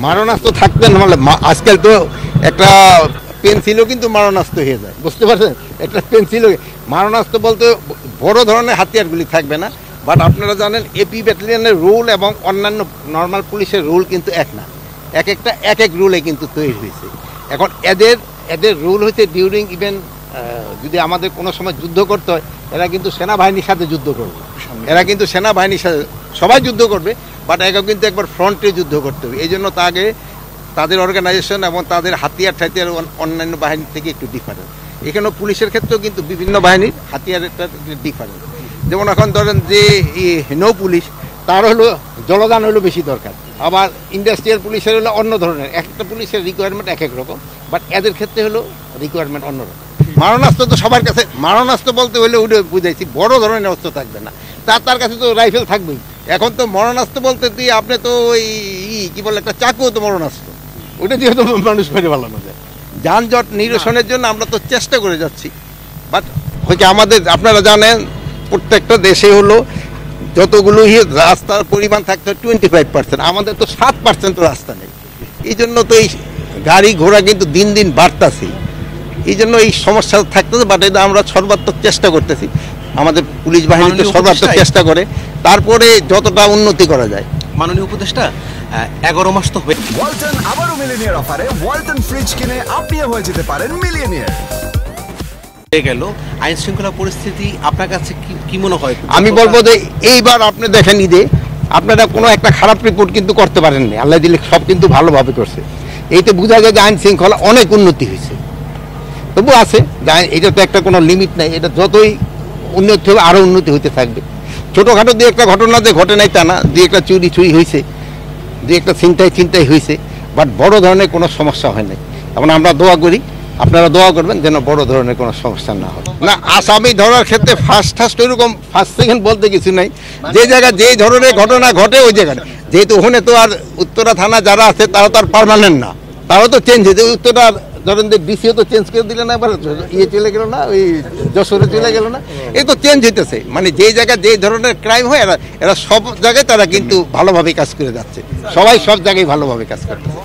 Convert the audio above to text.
মারণাস্ত্র থাকতে না হলে আজকাল তো একটা পেন্সিলও কিন্তু মারণাস্ত্র হয়ে যায়, বুঝতে পারছেন? একটা পেন্সিলও মারণাস্ত্র বলতে বড় ধরনের হাতিয়ারগুলি থাকবে না। বাট আপনারা জানেন এপি ব্যাটালিয়নের রুল এবং অন্যান্য নর্মাল পুলিশের রুল কিন্তু এক না, একটা এক রুলে কিন্তু তৈরি হয়েছে। এখন এদের রুল হচ্ছে ডিউরিং ইভেন যদি আমাদের কোনো সময় যুদ্ধ করতে হয়, এরা কিন্তু সেনাবাহিনীর সাথে যুদ্ধ করবে, এরা কিন্তু সেনাবাহিনীর সাথে সবাই যুদ্ধ করবে, বাট একে কিন্তু একবার ফ্রন্টে যুদ্ধ করতে হবে। এই জন্য তাদের অর্গানাইজেশন এবং তাদের হাতিয়ার অন্যান্য বাহিনীর থেকে একটু ডিফারেন্ট। এখানেও পুলিশের ক্ষেত্রেও কিন্তু বিভিন্ন বাহিনীর হাতিয়ারটা ডিফারেন্ট। যেমন এখন ধরেন যে নৌ পুলিশ, তার হলো জলযান হলো বেশি দরকার, আবার ইন্ডাস্ট্রিয়াল পুলিশের হলো অন্য ধরনের, একটা পুলিশের রিকোয়ারমেন্ট এক রকম, বাট এদের ক্ষেত্রে হলো রিকোয়ারমেন্ট অন্যরকম। মারণাস্ত্র তো সবার কাছে, মারণাস্ত্র বলতে হলে ওটা বুঝাইছি বড় ধরনের অস্ত্র থাকবে না, তার কাছে তো রাইফেল থাকবেই। এখন তো মরণাস্ত্র বলতে দিয়ে আপনি তো ওই কি বলে একটা চাকুও তো মরণাস্ত্র, ওইটা দিয়ে তো মানুষ মেরে ফেলানো যায়। যানজট নিরসনের জন্য আমরা তো চেষ্টা করে যাচ্ছি, বাট হচ্ছে আমাদের আপনারা জানেন প্রত্যেকটা দেশে হলো যতগুলো রাস্তার পরিমাণ থাকতে 25%, আমাদের তো 7% রাস্তা নেই। এই জন্য তো এই গাড়ি ঘোড়া কিন্তু দিন দিন বাড়তেছে, এই জন্য এই সমস্যা থাকতেছে। বাট এটা আমরা সর্বাত্মক চেষ্টা করতেছি, আমাদের পুলিশ বাহিনী তো সর্বাত্মক চেষ্টা করে, তারপরে যতটা উন্নতি করা যায়। মাননীয় উপদেষ্টা 11 মাস তো হয়ে ওয়ালটন আবারও মিলিয়নিয়ার অফারে ওয়ালটন ফ্রিজ কিনে আপনিও হয়ে যেতে পারেন মিলিয়নিয়ার। গেল আইন শৃঙ্খলা পরিস্থিতি আপনার কাছে কি মনে হয়? আমি বলবো যে এইবার আপনি দেখেন ঈদে আপনারা কোনো একটা খারাপ রিপোর্ট কিন্তু করতে পারেননি, আল্লাহ দিলে সব কিন্তু ভালোভাবে করছে। এইটা বোঝা যায় যে আইন শৃঙ্খলা অনেক উন্নতি হয়েছে। তবু আছে, এটা তো একটা কোনো লিমিট নাই, এটা যতই উন্নতি হবে আরও উন্নতি হতে থাকবে। ছোটোখাটো দু একটা ঘটনা যে ঘটে নাই তা না, দু একটা চুরি হয়েছে, দু একটা চিন্তাই হয়েছে, বাট বড় ধরনের কোনো সমস্যা হয় নাই। এখন আমরা দোয়া করি, আপনারা দোয়া করবেন যেন বড় ধরনের কোনো সমস্যা না হয়। না, আসামি ধরার ক্ষেত্রে ফার্স্ট ওইরকম ফার্স্ট সেকেন্ড বলতে কিছু নাই, যে জায়গায় যেই ধরনের ঘটনা ঘটে ওই জায়গায়, যেহেতু ওখানে তো আর উত্তরা থানা যারা আছে তারা তো আর পার্মানেন্ট না, তারাও তো চেঞ্জ হয়েছে। উত্তরা ধরেন যে ডিসিও তো চেঞ্জ করে দিলে না, এবার চলে গেল না, ওই যশোরে চলে গেল না, এই তো চেঞ্জ হইতেছে। মানে যেই জায়গায় যেই ধরনের ক্রাইম হয় এরা সব জায়গায় তারা কিন্তু ভালোভাবে কাজ করে যাচ্ছে, সবাই সব জায়গায় ভালোভাবে কাজ করতেছে।